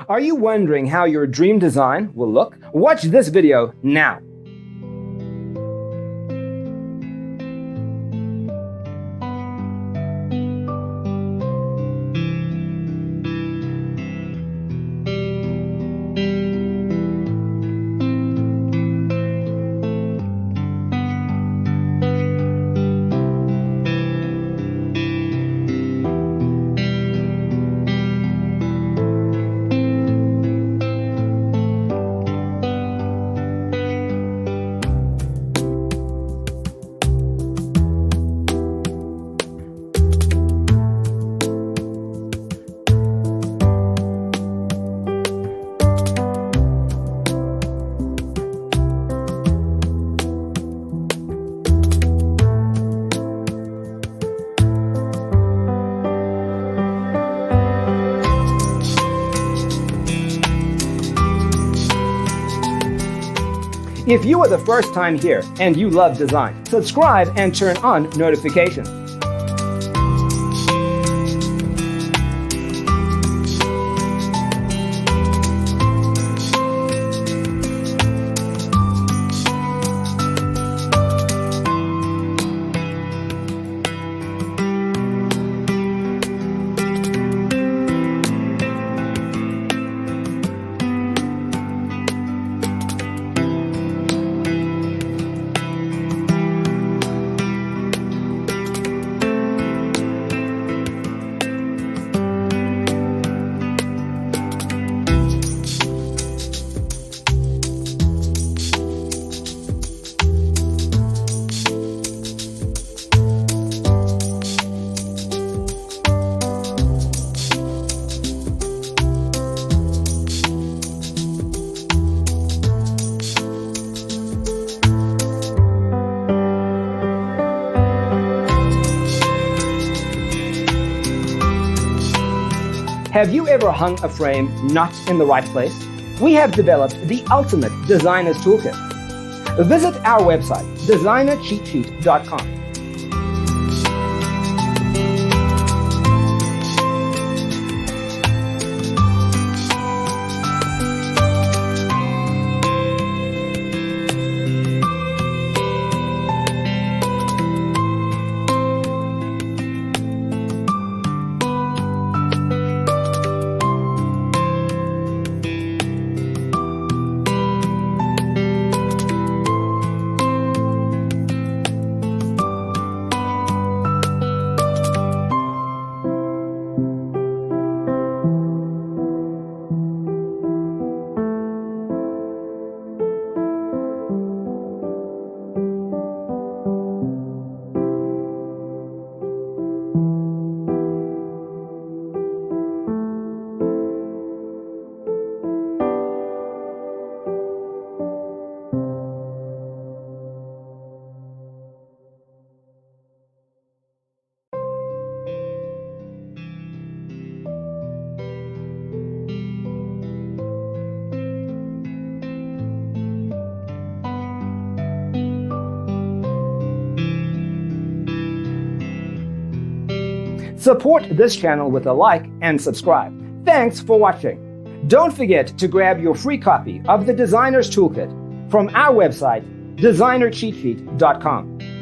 Are you wondering how your dream design will look? Watch this video now. If you are the first time here and you love design, subscribe and turn on notifications. Have you ever hung a frame not in the right place? We have developed the ultimate designer's toolkit. Visit our website, designercheatsheet.com. Support this channel with a like and subscribe. Thanks for watching. Don't forget to grab your free copy of the Designer's Toolkit from our website, designercheatsheet.com.